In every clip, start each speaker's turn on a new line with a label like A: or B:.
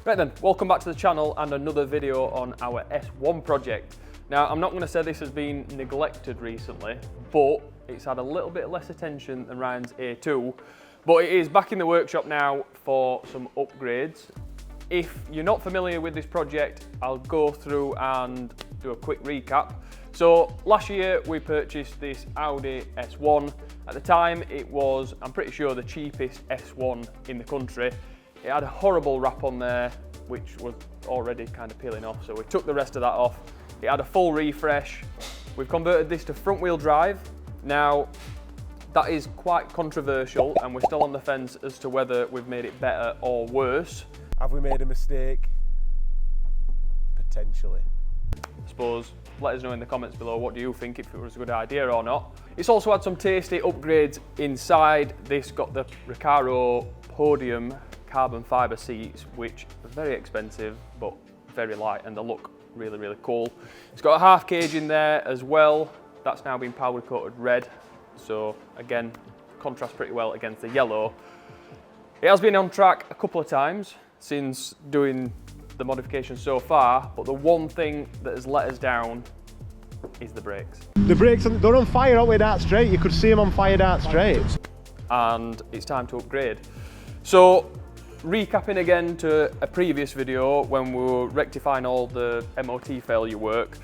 A: Right then, welcome back to the channel and another video on our S1 project. Now, I'm not going to say this has been neglected recently, but it's had a little bit less attention than Ryan's A2, but it is back in the workshop now for some upgrades. If you're not familiar with this project, I'll go through and do a quick recap. So last year we purchased this Audi S1. At the time it was, I'm pretty sure, the cheapest S1 in the country. It had a horrible wrap on there, which was already kind of peeling off, so we took the rest of that off. It had a full refresh. We've converted this to front wheel drive. Now, that is quite controversial and we're still on the fence as to whether we've made it better or worse.
B: Have we made a mistake? Potentially.
A: I suppose, let us know in the comments below, what do you think, if it was a good idea or not. It's also had some tasty upgrades inside. This got the Recaro Podium carbon fibre seats, which are very expensive but very light, and they look really, really cool. It's got a half cage in there as well. That's now been powder coated red, so again, contrasts pretty well against the yellow. It has been on track a couple of times since doing the modifications so far, but the one thing that has let us down is the brakes.
B: The brakes, they're on fire, aren't they, Dart Straight? You could see them on fire, Dart Straight.
A: And it's time to upgrade. So, recapping again to a previous video when we were rectifying all the MOT failure work,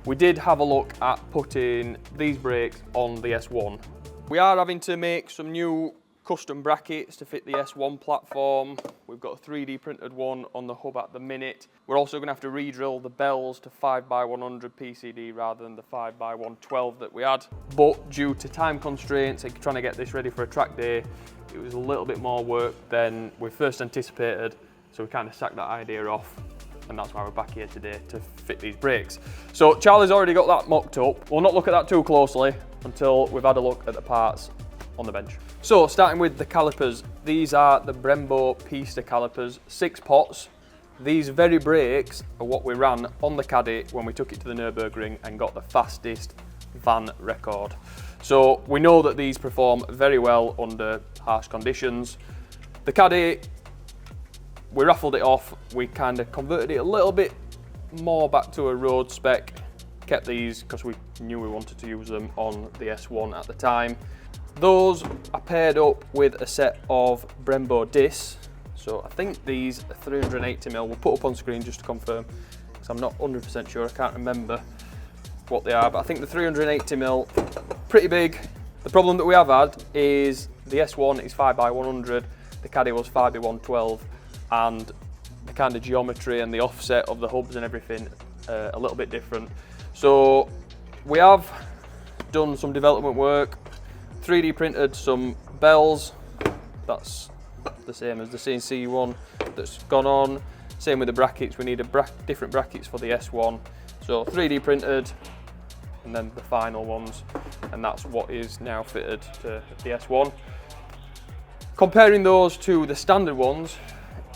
A: we did have a look at putting these brakes on the S1. We are having to make some new custom brackets to fit the S1 platform. We've got a 3D printed one on the hub at the minute. We're also going to have to re-drill the bells to 5x100 PCD rather than the 5x112 that we had. But due to time constraints and trying to get this ready for a track day, it was a little bit more work than we first anticipated, so we kind of sacked that idea off, and that's why we're back here today to fit these brakes. So Charlie's already got that mocked up. We'll not look at that too closely until we've had a look at the parts on the bench. So starting with the calipers, these are the Brembo Pista calipers, 6 pots. These very brakes are what we ran on the Caddy when we took it to the Nürburgring and got the fastest van record. So we know that these perform very well under harsh conditions. The Caddy, we raffled it off, we kind of converted it a little bit more back to a road spec, kept these because we knew we wanted to use them on the S1 at the time. Those are paired up with a set of Brembo discs. So I think these are 380mm. We'll put up on screen just to confirm, because I'm not 100% sure, I can't remember what they are, but I think the 380mm, pretty big. The problem that we have had is the S1 is 5x100, the Caddy was 5x112, and the kind of geometry and the offset of the hubs and everything a little bit different. So we have done some development work, 3D printed some bells. That's the same as the CNC one that's gone on. Same with the brackets, we needed different brackets for the S1. So 3D printed, and then the final ones, and that's what is now fitted to the S1. Comparing those to the standard ones,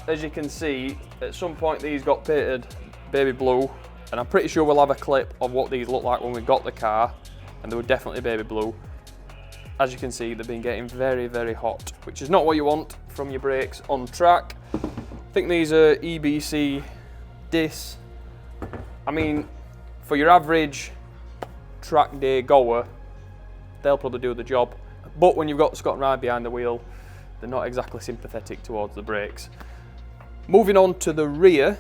A: as you can see, at some point these got painted baby blue, and I'm pretty sure we'll have a clip of what these look like when we got the car, and they were definitely baby blue. As you can see, they've been getting very, very hot, which is not what you want from your brakes on track. I think these are EBC discs. I mean, for your average track day goer, they'll probably do the job. But when you've got Scott and Ryan behind the wheel, they're not exactly sympathetic towards the brakes. Moving on to the rear,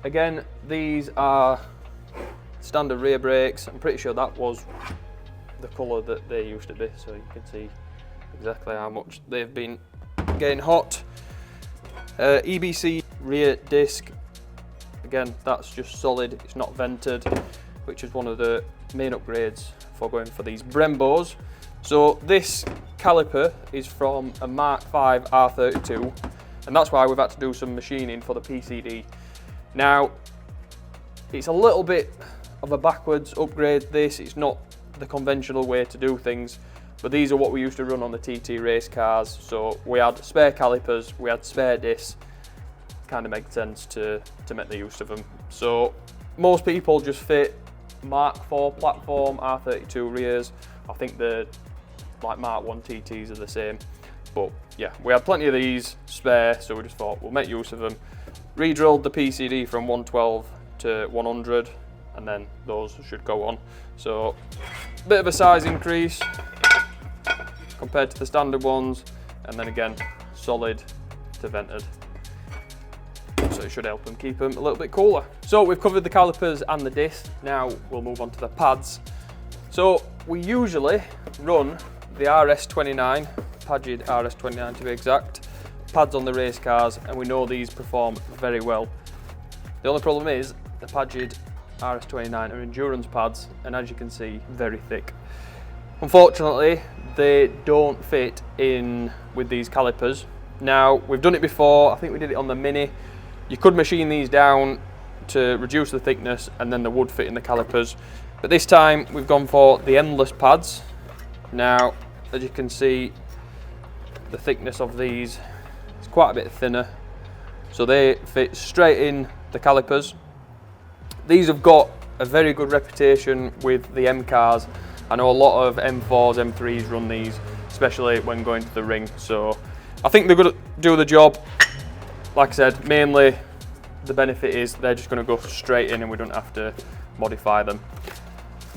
A: again, these are standard rear brakes. I'm pretty sure that was the colour that they used to be, so you can see exactly how much they've been getting hot. EBC rear disc, again, that's just solid, it's not vented, which is one of the main upgrades for going for these Brembos. So this caliper is from a Mark V R32, and that's why we've had to do some machining for the PCD. Now, it's a little bit of a backwards upgrade this, it's not the conventional way to do things, but these are what we used to run on the TT race cars. So we had spare calipers, we had spare discs, kind of made sense to make the use of them. So most people just fit Mark IV platform R32 rears. I think the like Mark 1 TTs are the same, but yeah, we had plenty of these spare, so we just thought we'll make use of them. Re-drilled the PCD from 112 to 100, and then those should go on. So bit of a size increase compared to the standard ones, and then again solid to vented. So it should help them keep them a little bit cooler. So we've covered the calipers and the disc. Now we'll move on to the pads. So we usually run the RS29, Pagid RS29 to be exact, pads on the race cars, and we know these perform very well. The only problem is the Pagid RS29 are endurance pads, and as you can see, very thick. Unfortunately, they don't fit in with these calipers. Now, we've done it before, I think we did it on the Mini. You could machine these down to reduce the thickness and then they would fit in the calipers. But this time we've gone for the endless pads. Now, as you can see, the thickness of these is quite a bit thinner. So they fit straight in the calipers. These have got a very good reputation with the M cars. I know a lot of M4s, M3s run these, especially when going to the ring. So I think they're going to do the job. Like I said, mainly the benefit is they're just going to go straight in and we don't have to modify them.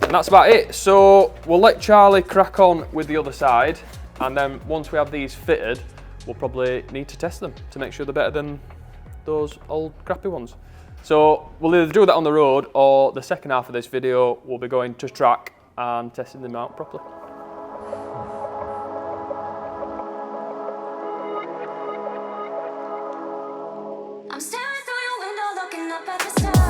A: And that's about it. So we'll let Charlie crack on with the other side, and then once we have these fitted, we'll probably need to test them to make sure they're better than those old crappy ones. So we'll either do that on the road, or the second half of this video we'll be going to track and testing them out properly.
C: I'm staring through your window, looking up at the stars.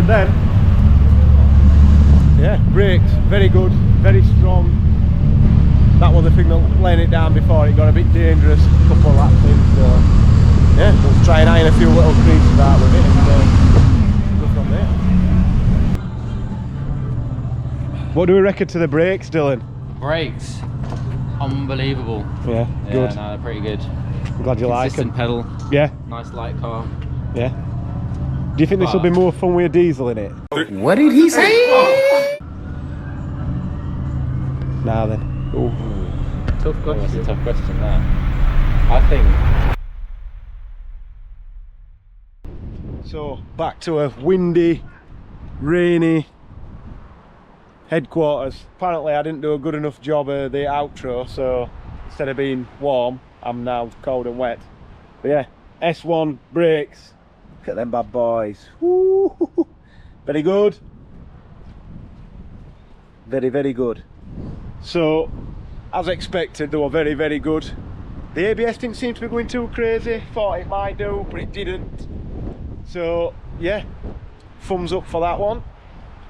B: And then, yeah, brakes, very good, very strong. That was the thing that laying it down before it got a bit dangerous, a couple of laps in, so yeah, we'll try and iron a few little creases out with it and go from there. What do we reckon to the brakes, Dylan?
D: Brakes, unbelievable.
B: Yeah, good.
D: Yeah, no, they're pretty good.
B: I'm glad you like them.
D: Consistent pedal.
B: Yeah,
D: Nice light car.
B: yeah. Do you think this will be more fun with a diesel in it?
E: What did he say?
B: Now then. Ooh.
D: Tough question. That's a tough question, that. I think.
B: So back to a windy, rainy headquarters. Apparently I didn't do a good enough job of the outro, so instead of being warm, I'm now cold and wet. But yeah, S1 brakes. Look at them bad boys. Woo! Very good. Very, very good. So, as expected, they were very, very good. The ABS didn't seem to be going too crazy. Thought it might do, but it didn't. So, yeah, thumbs up for that one.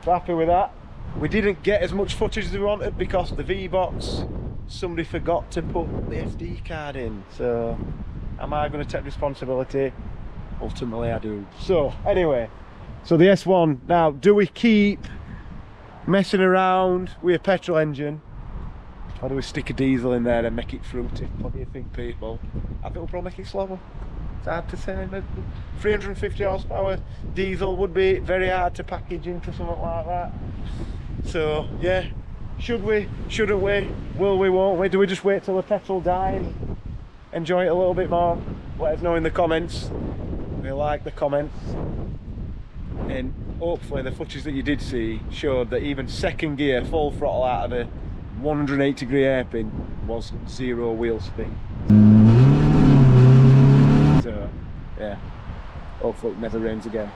B: Happy with that. We didn't get as much footage as we wanted because the V-Box, somebody forgot to put the SD card in. So, am I going to take responsibility? Ultimately I do. So anyway, so the S1, now do we keep messing around with a petrol engine or do we stick a diesel in there and make it fruity? What do you think, people? I think we'll probably make it slower. It's hard to say. 350 horsepower diesel would be very hard to package into something like that. So yeah, should we, shouldn't we, will we, won't we? Do we just wait till the petrol dies, enjoy it a little bit more? Let us know in the comments. We like the comments, and hopefully the footage that you did see showed that even second gear full throttle out of a 180 degree hairpin was 0 wheel spin. So yeah, hopefully it never rains again.